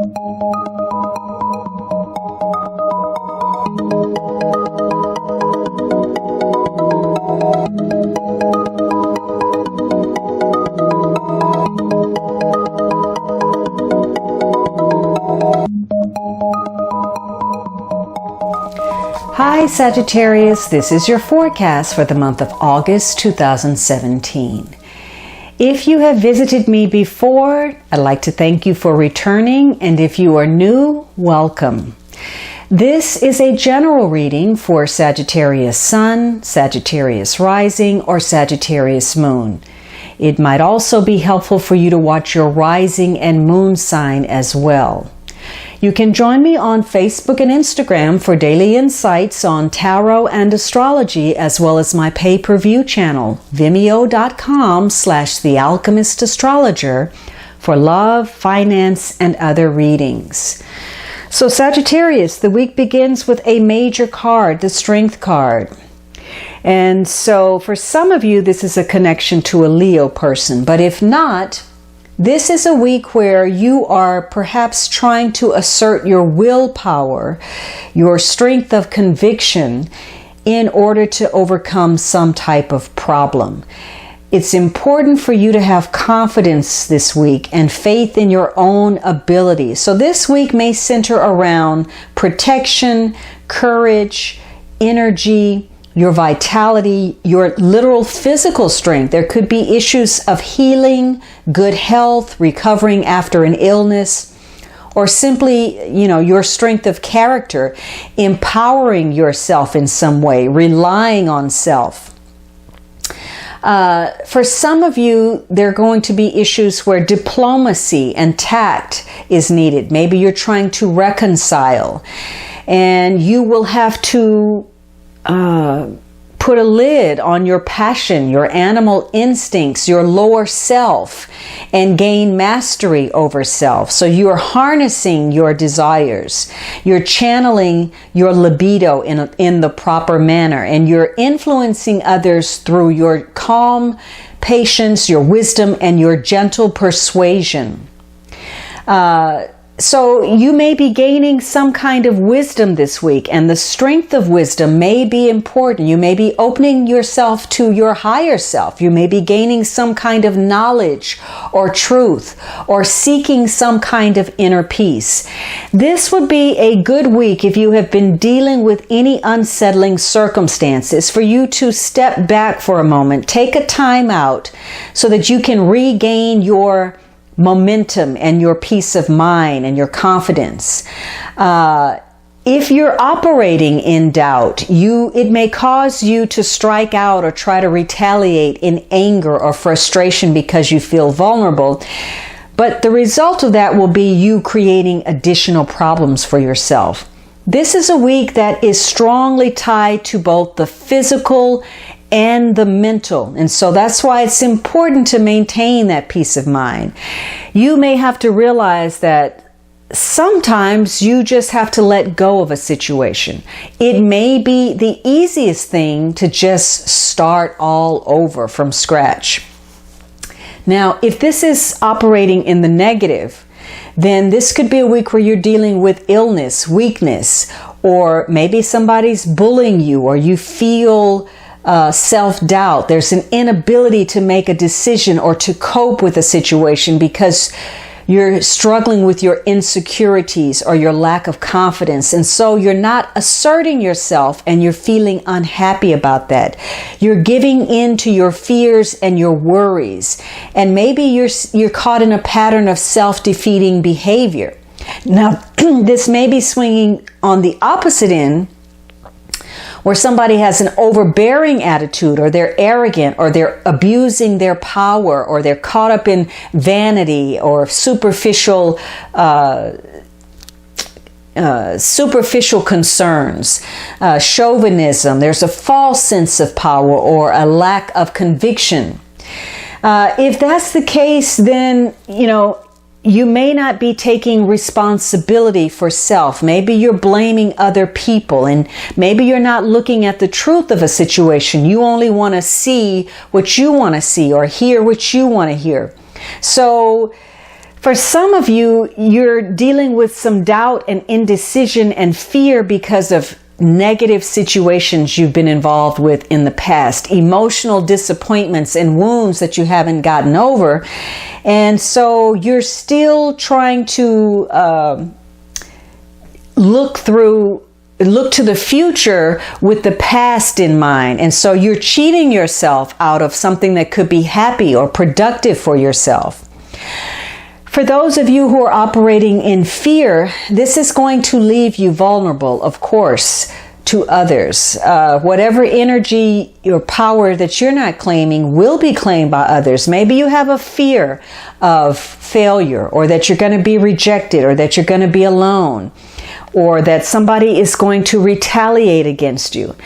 Hi Sagittarius, this is your forecast for the month of August 2017. If you have visited me before, I'd like to thank you for returning, and if you are new, welcome. This is a general reading for Sagittarius Sun, Sagittarius Rising, or Sagittarius Moon. It might also be helpful for you to watch your rising and moon sign as well. You can join me on Facebook and Instagram for daily insights on tarot and astrology, as well as my pay-per-view channel, vimeo.com/thealchemistastrologer, for love, finance, and other readings. So Sagittarius, the week begins with a major card, the Strength card. And so for some of you, this is a connection to a Leo person, but if not, this is a week where you are perhaps trying to assert your willpower, your strength of conviction in order to overcome some type of problem. It's important for you to have confidence this week and faith in your own abilities. So this week may center around protection, courage, energy, your vitality, your literal physical strength. There could be issues of healing, good health, recovering after an illness, or simply, your strength of character, empowering yourself in some way, relying on self. For some of you, there are going to be issues where diplomacy and tact is needed. Maybe you're trying to reconcile, and you will have to put a lid on your passion, your animal instincts, your lower self, and gain mastery over self. So you are harnessing your desires. You're channeling your libido in the proper manner, and you're influencing others through your calm patience, your wisdom, and your gentle persuasion. So you may be gaining some kind of wisdom this week, and the strength of wisdom may be important. You may be opening yourself to your higher self. You may be gaining some kind of knowledge or truth, or seeking some kind of inner peace. This would be a good week if you have been dealing with any unsettling circumstances, for you to step back for a moment, take a time out so that you can regain your momentum and your peace of mind and your confidence. If you're operating in doubt, it may cause you to strike out or try to retaliate in anger or frustration because you feel vulnerable. But the result of that will be you creating additional problems for yourself. This is a week that is strongly tied to both the physical and the mental. And so that's why it's important to maintain that peace of mind. You may have to realize that sometimes you just have to let go of a situation. It may be the easiest thing to just start all over from scratch. Now, if this is operating in the negative, then this could be a week where you're dealing with illness, weakness, or maybe somebody's bullying you, or you feel self-doubt. There's an inability to make a decision or to cope with a situation because you're struggling with your insecurities or your lack of confidence. And so you're not asserting yourself, and you're feeling unhappy about that. You're giving in to your fears and your worries. And maybe you're caught in a pattern of self-defeating behavior. Now, this may be swinging on the opposite end, where somebody has an overbearing attitude, or they're arrogant, or they're abusing their power, or they're caught up in vanity or superficial concerns, chauvinism. There's a false sense of power or a lack of conviction. If that's the case, then, you may not be taking responsibility for self. Maybe you're blaming other people, and maybe you're not looking at the truth of a situation. You only want to see what you want to see, or hear what you want to hear. So For some of you, you're dealing with some doubt and indecision and fear because of negative situations you've been involved with in the past, emotional disappointments and wounds that you haven't gotten over. And so you're still trying to look to the future with the past in mind. And so you're cheating yourself out of something that could be happy or productive for yourself. For those of you who are operating in fear, this is going to leave you vulnerable, of course, to others. Whatever energy or power that you're not claiming will be claimed by others. Maybe you have a fear of failure, or that you're going to be rejected, or that you're going to be alone, or that somebody is going to retaliate against you.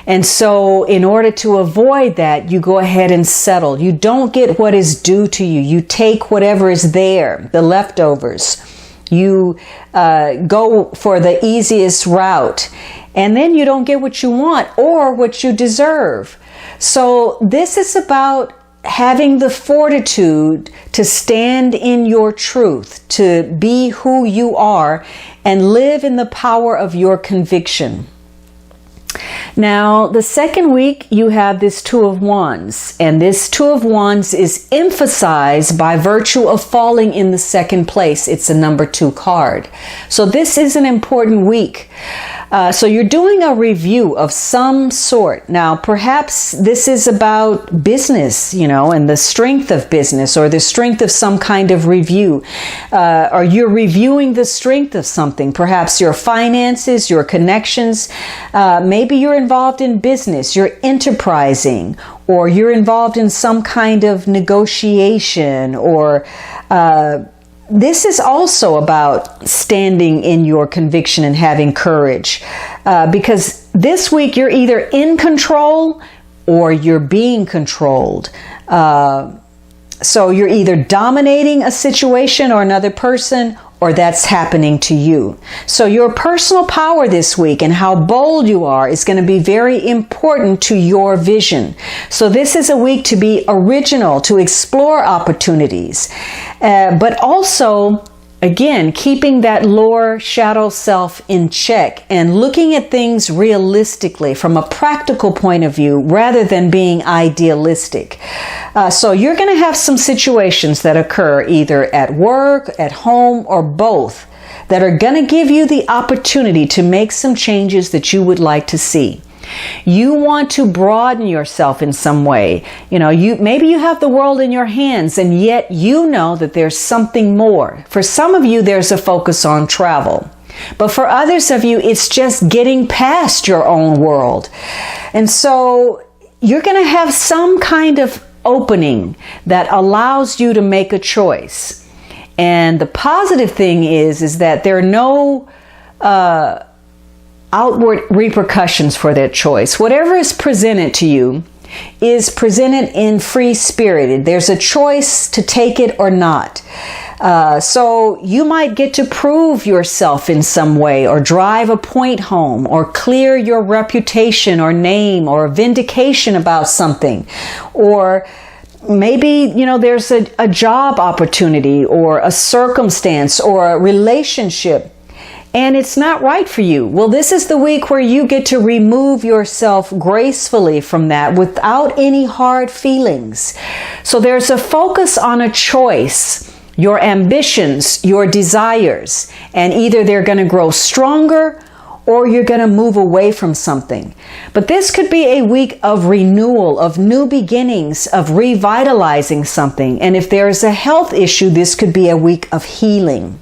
And so in order to avoid that, you go ahead and settle. You don't get what is due to you. You take whatever is there, the leftovers. You go for the easiest route. And then you don't get what you want or what you deserve. So this is about having the fortitude to stand in your truth, to be who you are, and live in the power of your conviction. Now, the second week, you have this Two of Wands, and this Two of Wands is emphasized by virtue of falling in the second place. It's a number 2 card. So this is an important week. So you're doing a review of some sort. Now, perhaps this is about business, and the strength of business, or the strength of some kind of review. Or you're reviewing the strength of something, perhaps your finances, your connections. Maybe you're involved in business, you're enterprising, or you're involved in some kind of negotiation, or this is also about standing in your conviction and having courage, because this week you're either in control or you're being controlled. So you're either dominating a situation or another person, or that's happening to you. So your personal power this week and how bold you are is going to be very important to your vision. So this is a week to be original, to explore opportunities, but also, again, keeping that lower shadow self in check and looking at things realistically from a practical point of view rather than being idealistic. So you're going to have some situations that occur either at work, at home, or both that are going to give you the opportunity to make some changes that you would like to see. You want to broaden yourself in some way. Maybe you have the world in your hands, and yet you know that there's something more. For some of you, there's a focus on travel. But for others of you, it's just getting past your own world. And so you're going to have some kind of opening that allows you to make a choice. And the positive thing is that there are no outward repercussions for that choice. Whatever is presented to you is presented in free spirited. There's a choice to take it or not. So you might get to prove yourself in some way, or drive a point home, or clear your reputation or name, or vindication about something. Or maybe, there's a job opportunity, or a circumstance, or a relationship, and it's not right for you. Well, this is the week where you get to remove yourself gracefully from that without any hard feelings. So there's a focus on a choice, your ambitions, your desires, and either they're going to grow stronger or you're going to move away from something. But this could be a week of renewal, of new beginnings, of revitalizing something. And if there is a health issue, this could be a week of healing.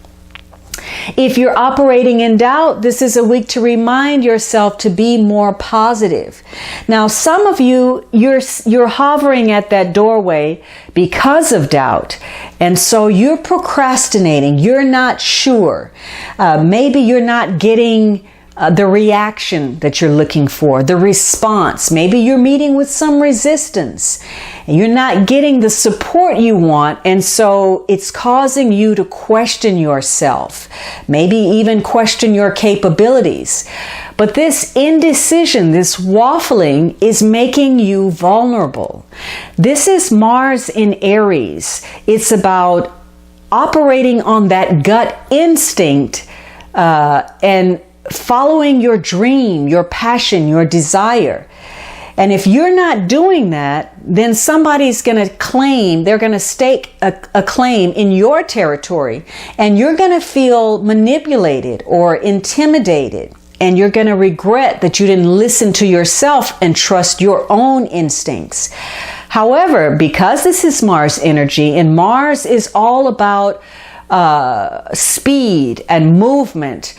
If you're operating in doubt, this is a week to remind yourself to be more positive. Now, some of you, you're hovering at that doorway because of doubt. And so you're procrastinating. You're not sure. Maybe you're not getting the reaction that you're looking for, the response. Maybe you're meeting with some resistance and you're not getting the support you want, and so it's causing you to question yourself, maybe even question your capabilities. But this indecision, this waffling, is making you vulnerable. This is Mars in Aries. It's about operating on that gut instinct and following your dream, your passion, your desire. And if you're not doing that, then somebody's going to claim, they're going to stake a claim in your territory, and you're going to feel manipulated or intimidated, and you're going to regret that you didn't listen to yourself and trust your own instincts. However, because this is Mars energy, and Mars is all about speed and movement,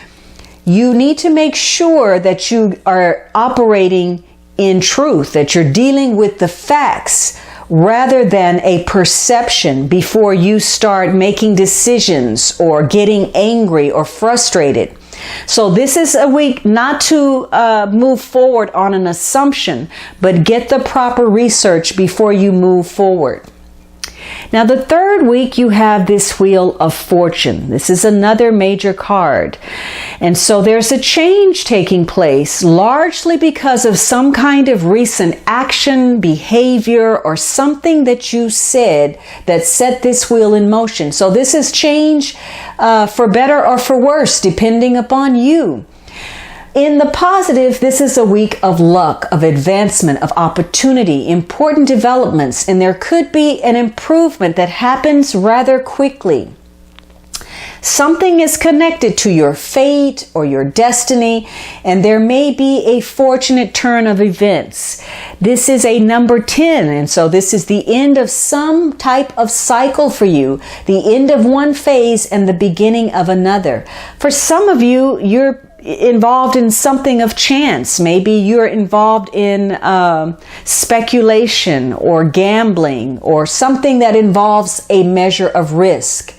you need to make sure that you are operating in truth, that you're dealing with the facts rather than a perception before you start making decisions or getting angry or frustrated. So this is a week not to move forward on an assumption, but get the proper research before you move forward. Now, the third week, you have this Wheel of Fortune. This is another major card. And so there's a change taking place, largely because of some kind of recent action, behavior, or something that you said that set this wheel in motion. So this is change for better or for worse, depending upon you. In the positive, this is a week of luck, of advancement, of opportunity, important developments, and there could be an improvement that happens rather quickly. Something is connected to your fate or your destiny, and there may be a fortunate turn of events. This is a number 10, and so this is the end of some type of cycle for you, the end of one phase and the beginning of another. For some of you, you're involved in something of chance. Maybe you're involved in speculation or gambling or something that involves a measure of risk.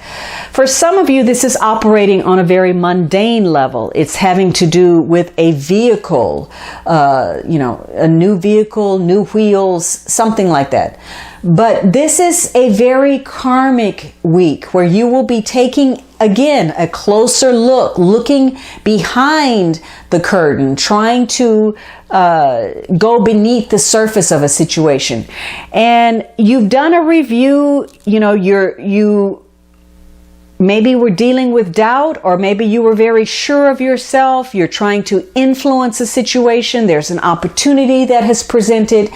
For some of you, this is operating on a very mundane level. It's having to do with a vehicle, a new vehicle, new wheels, something like that. But this is a very karmic week where you will be taking, again, a closer look, looking behind the curtain, trying to go beneath the surface of a situation. And you've done a review, you maybe were dealing with doubt, or maybe you were very sure of yourself. You're trying to influence a situation. There's an opportunity that has presented.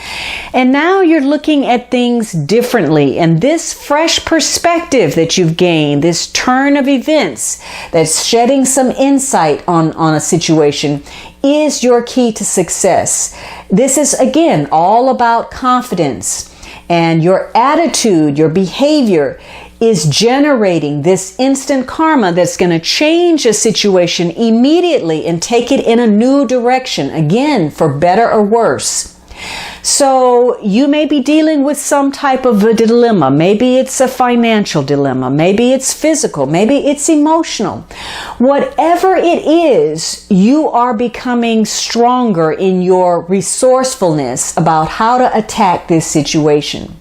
And now you're looking at things differently. And this fresh perspective that you've gained, this turn of events that's shedding some insight on a situation, is your key to success. This is, again, all about confidence. And your attitude, your behavior is generating this instant karma that's going to change a situation immediately and take it in a new direction, again, for better or worse. So you may be dealing with some type of a dilemma. Maybe it's a financial dilemma. Maybe it's physical. Maybe it's emotional. Whatever it is, you are becoming stronger in your resourcefulness about how to attack this situation.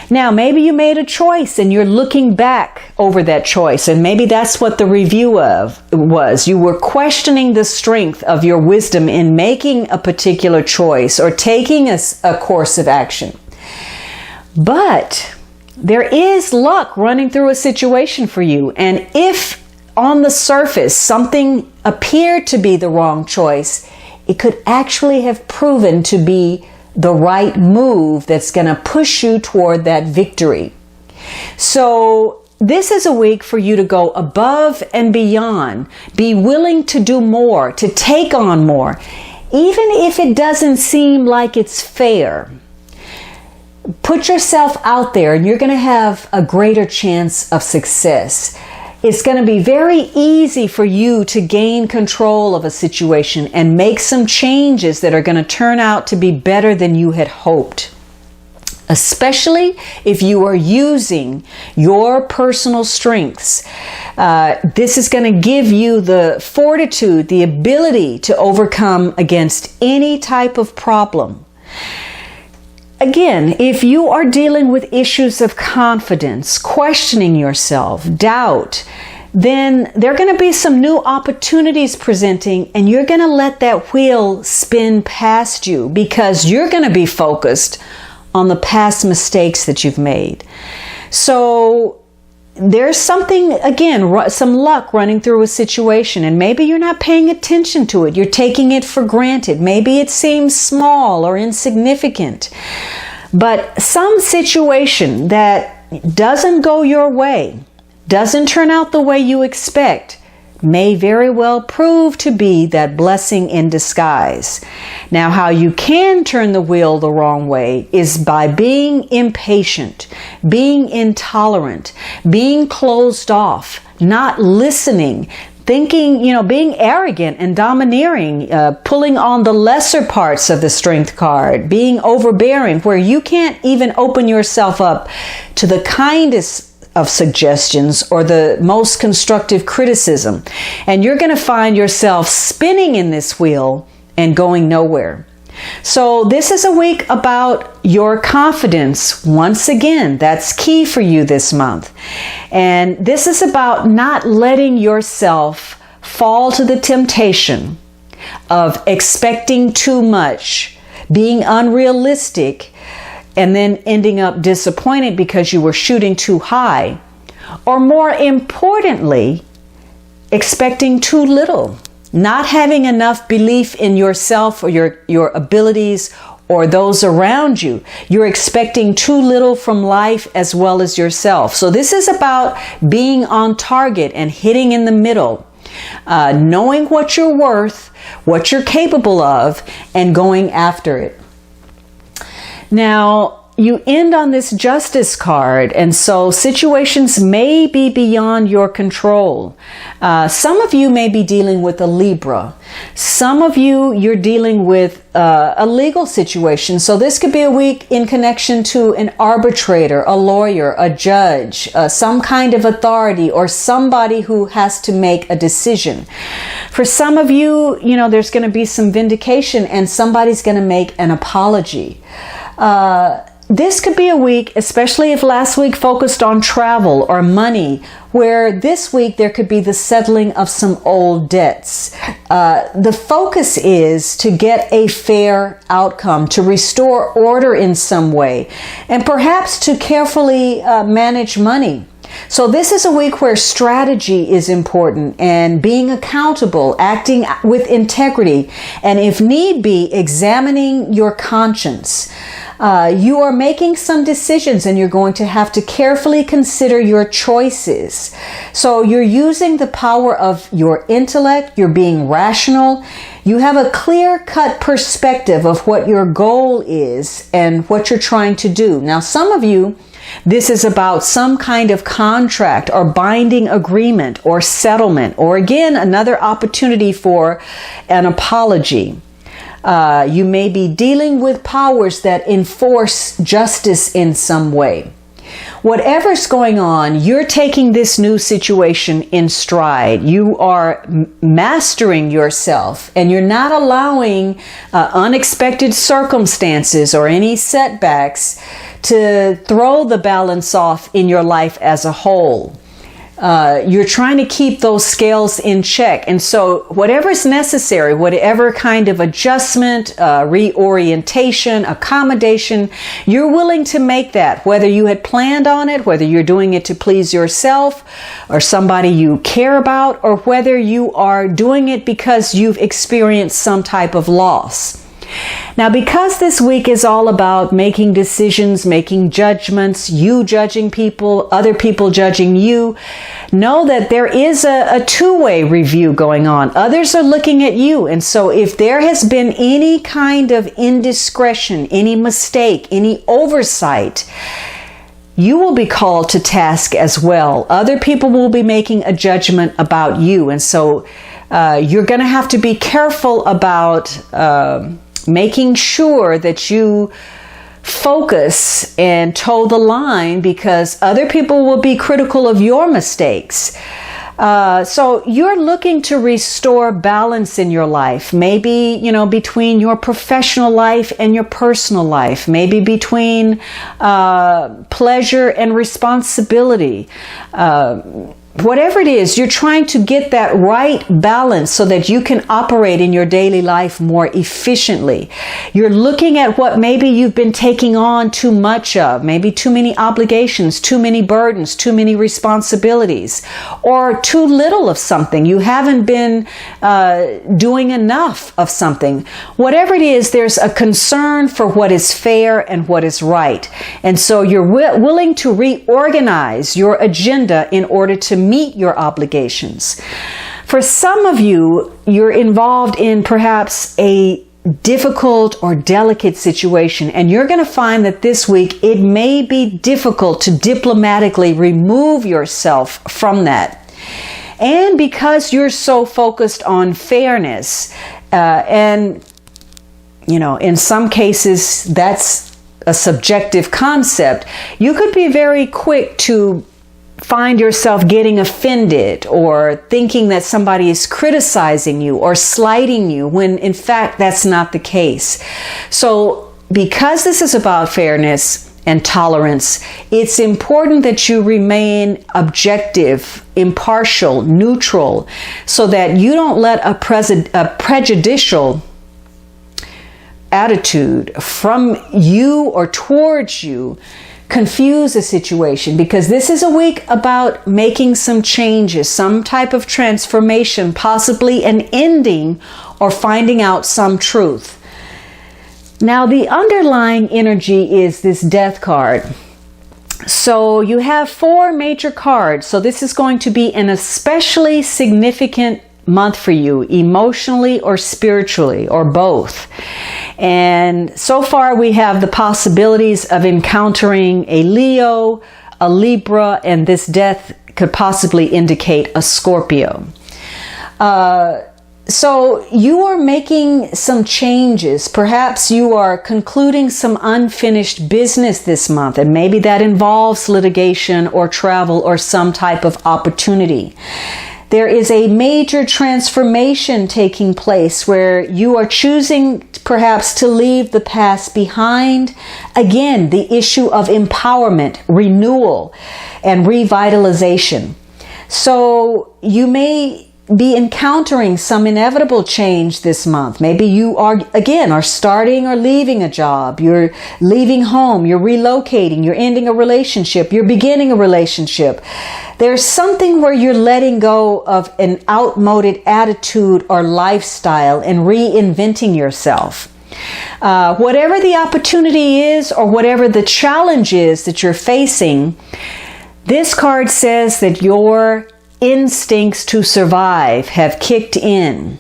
Now, maybe you made a choice and you're looking back over that choice, and maybe that's what the review was. You were questioning the strength of your wisdom in making a particular choice or taking a course of action. But there is luck running through a situation for you, and if on the surface something appeared to be the wrong choice, it could actually have proven to be the right move that's going to push you toward that victory. So this is a week for you to go above and beyond. Be willing to do more, to take on more, even if it doesn't seem like it's fair. Put yourself out there and you're going to have a greater chance of success. It's going to be very easy for you to gain control of a situation and make some changes that are going to turn out to be better than you had hoped. Especially if you are using your personal strengths. This is going to give you the fortitude, the ability to overcome against any type of problem. Again, if you are dealing with issues of confidence, questioning yourself, doubt, then there are going to be some new opportunities presenting, and you're going to let that wheel spin past you because you're going to be focused on the past mistakes that you've made. So there's something, again, some luck running through a situation, and maybe you're not paying attention to it. You're taking it for granted. Maybe it seems small or insignificant. But some situation that doesn't go your way, doesn't turn out the way you expect, may very well prove to be that blessing in disguise. Now, how you can turn the wheel the wrong way is by being impatient, being intolerant, being closed off, not listening, thinking, being arrogant and domineering, pulling on the lesser parts of the Strength card, being overbearing, where you can't even open yourself up to the kindest of suggestions or the most constructive criticism. And you're going to find yourself spinning in this wheel and going nowhere. So this is a week about your confidence. Once again, that's key for you this month. And this is about not letting yourself fall to the temptation of expecting too much, being unrealistic, and then ending up disappointed because you were shooting too high. Or more importantly, expecting too little, not having enough belief in yourself or your abilities or those around you. You're expecting too little from life as well as yourself. So this is about being on target and hitting in the middle, knowing what you're worth, what you're capable of, and going after it. Now, you end on this Justice card, and so situations may be beyond your control. Some of you may be dealing with a Libra. Some of you're dealing with a legal situation. So this could be a week in connection to an arbitrator, a lawyer, a judge, some kind of authority, or somebody who has to make a decision. For some of you, there's going to be some vindication, and somebody's going to make an apology. This could be a week, especially if last week focused on travel or money, where this week there could be the settling of some old debts. The focus is to get a fair outcome, to restore order in some way, and perhaps to carefully manage money. So this is a week where strategy is important, and being accountable, acting with integrity, and if need be, examining your conscience. You are making some decisions, and you're going to have to carefully consider your choices. So you're using the power of your intellect, you're being rational, you have a clear-cut perspective of what your goal is and what you're trying to do. Now, some of you, this is about some kind of contract or binding agreement or settlement, or again, another opportunity for an apology. You may be dealing with powers that enforce justice in some way. Whatever's going on, you're taking this new situation in stride. You are mastering yourself, and you're not allowing unexpected circumstances or any setbacks to throw the balance off in your life as a whole. You're trying to keep those scales in check. And so whatever is necessary, whatever kind of adjustment, reorientation, accommodation, you're willing to make that, whether you had planned on it, whether you're doing it to please yourself or somebody you care about, or whether you are doing it because you've experienced some type of loss. Now, because this week is all about making decisions, making judgments, you judging people, other people judging you, know that there is a two-way review going on. Others are looking at you. And so if there has been any kind of indiscretion, any mistake, any oversight, you will be called to task as well. Other people will be making a judgment about you. And so you're going to have to be careful about making sure that you focus and toe the line, because other people will be critical of your mistakes. So you're looking to restore balance in your life, maybe, between your professional life and your personal life, maybe between pleasure and responsibility. whatever it is, you're trying to get that right balance so that you can operate in your daily life more efficiently. You're looking at what maybe you've been taking on too much of, maybe too many obligations, too many burdens, too many responsibilities, or too little of something. You haven't been doing enough of something. Whatever it is, there's a concern for what is fair and what is right. And so you're willing to reorganize your agenda in order to meet your obligations. For some of you, you're involved in perhaps a difficult or delicate situation, and you're going to find that this week it may be difficult to diplomatically remove yourself from that. And because you're so focused on fairness, and in some cases that's a subjective concept, you could be very quick to find yourself getting offended or thinking that somebody is criticizing you or slighting you when in fact that's not the case. So because this is about fairness and tolerance, it's important that you remain objective, impartial, neutral, so that you don't let a prejudicial attitude from you or towards you confuse the situation, because this is a week about making some changes, some type of transformation, possibly an ending or finding out some truth. Now, the underlying energy is this Death card. So you have 4 major cards. So this is going to be an especially significant month for you, emotionally or spiritually or both. And so far we have the possibilities of encountering a Leo, a Libra, and this Death could possibly indicate a Scorpio. So you are making some changes. Perhaps you are concluding some unfinished business this month, and maybe that involves litigation or travel or some type of opportunity. There is a major transformation taking place where you are choosing perhaps to leave the past behind. Again, the issue of empowerment, renewal, and revitalization. So you may be encountering some inevitable change this month. Maybe you are starting or leaving a job. You're leaving home. You're relocating. You're ending a relationship. You're beginning a relationship. There's something where you're letting go of an outmoded attitude or lifestyle and reinventing yourself. Whatever the opportunity is or whatever the challenge is that you're facing, this card says that your instincts to survive have kicked in,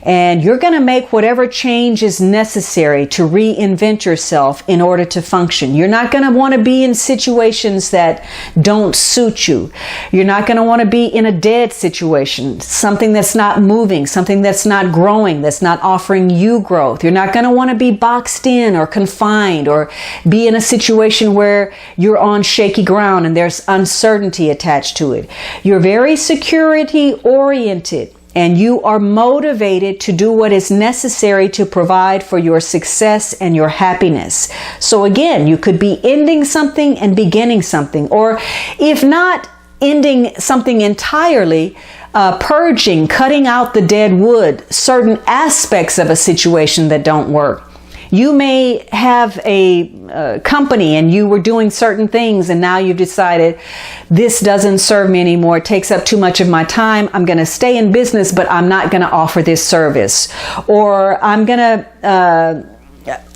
and you're going to make whatever change is necessary to reinvent yourself in order to function. You're not going to want to be in situations that don't suit you. You're not going to want to be in a dead situation, something that's not moving, something that's not growing, that's not offering you growth. You're not going to want to be boxed in or confined or be in a situation where you're on shaky ground and there's uncertainty attached to it. You're very security oriented, and you are motivated to do what is necessary to provide for your success and your happiness. So again, you could be ending something and beginning something, or if not ending something entirely, purging, cutting out the dead wood, certain aspects of a situation that don't work. You may have a company and you were doing certain things, and now you've decided this doesn't serve me anymore. It takes up too much of my time. I'm going to stay in business, but I'm not going to offer this service. Or I'm going to,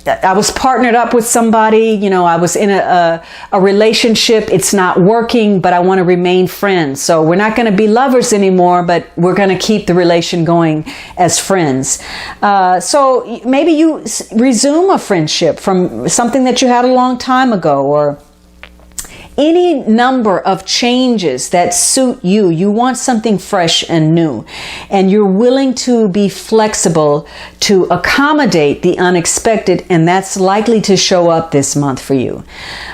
I was partnered up with somebody, I was in a relationship. It's not working, but I want to remain friends. So we're not going to be lovers anymore, but we're going to keep the relation going as friends. So maybe you resume a friendship from something that you had a long time ago, or any number of changes that suit you. You want something fresh and new, and you're willing to be flexible to accommodate the unexpected, and that's likely to show up this month for you.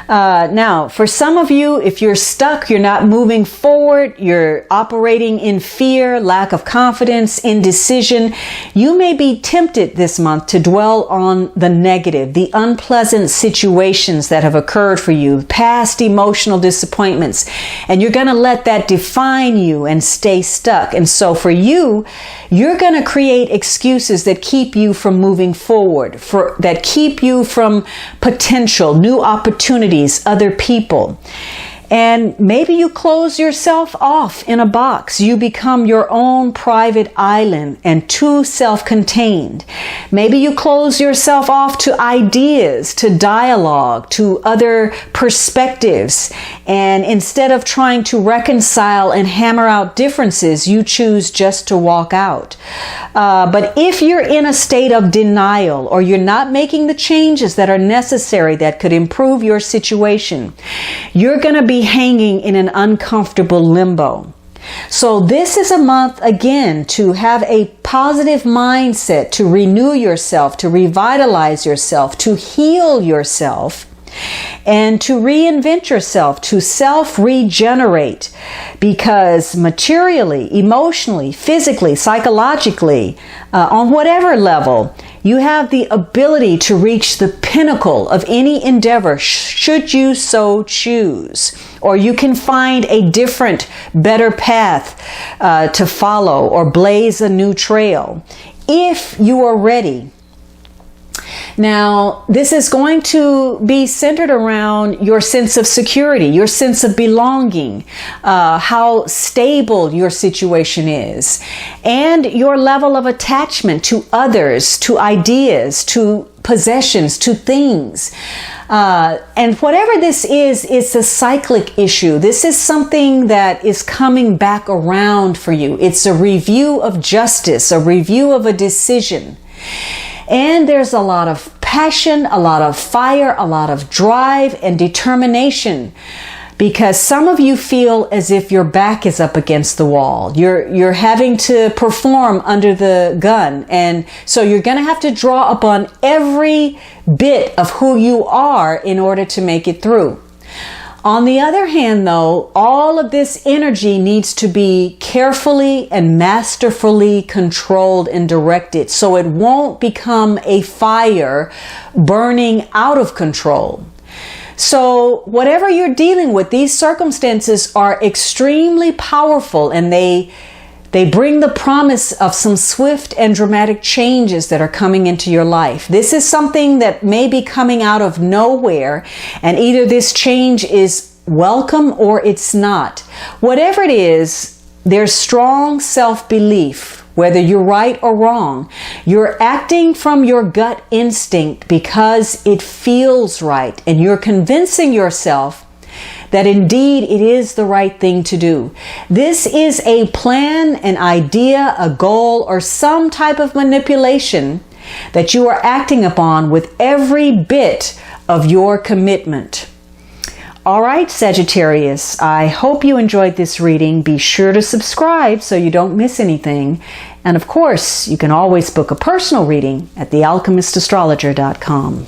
Now, for some of you, if you're stuck, you're not moving forward, you're operating in fear, lack of confidence, indecision, you may be tempted this month to dwell on the negative, the unpleasant situations that have occurred for you, past emotions emotional disappointments, and you're going to let that define you and stay stuck. And so for you, you're going to create excuses that keep you from moving forward, that keep you from potential, new opportunities, other people. And maybe you close yourself off in a box. You become your own private island and too self-contained. Maybe you close yourself off to ideas, to dialogue, to other perspectives. And instead of trying to reconcile and hammer out differences, you choose just to walk out. But if you're in a state of denial, or you're not making the changes that are necessary that could improve your situation, you're going to be hanging in an uncomfortable limbo. So this is a month again to have a positive mindset, to renew yourself, to revitalize yourself, to heal yourself, and to reinvent yourself, to self-regenerate, because materially, emotionally, physically, psychologically, on whatever level, you have the ability to reach the pinnacle of any endeavor should you so choose. Or you can find a different, better path to follow, or blaze a new trail if you are ready. Now, this is going to be centered around your sense of security, your sense of belonging, how stable your situation is, and your level of attachment to others, to ideas, to possessions, to things. And whatever this is, it's a cyclic issue. This is something that is coming back around for you. It's a review of justice, a review of a decision. And there's a lot of passion, a lot of fire, a lot of drive and determination, because some of you feel as if your back is up against the wall. You're having to perform under the gun. And so you're going to have to draw upon every bit of who you are in order to make it through. On the other hand, though, all of this energy needs to be carefully and masterfully controlled and directed so it won't become a fire burning out of control. So whatever you're dealing with, these circumstances are extremely powerful, and they bring the promise of some swift and dramatic changes that are coming into your life. This is something that may be coming out of nowhere, and either this change is welcome or it's not. Whatever it is, there's strong self-belief. Whether you're right or wrong, you're acting from your gut instinct because it feels right, and you're convincing yourself that indeed it is the right thing to do. This is a plan, an idea, a goal, or some type of manipulation that you are acting upon with every bit of your commitment. All right, Sagittarius, I hope you enjoyed this reading. Be sure to subscribe so you don't miss anything. And of course, you can always book a personal reading at thealchemistastrologer.com.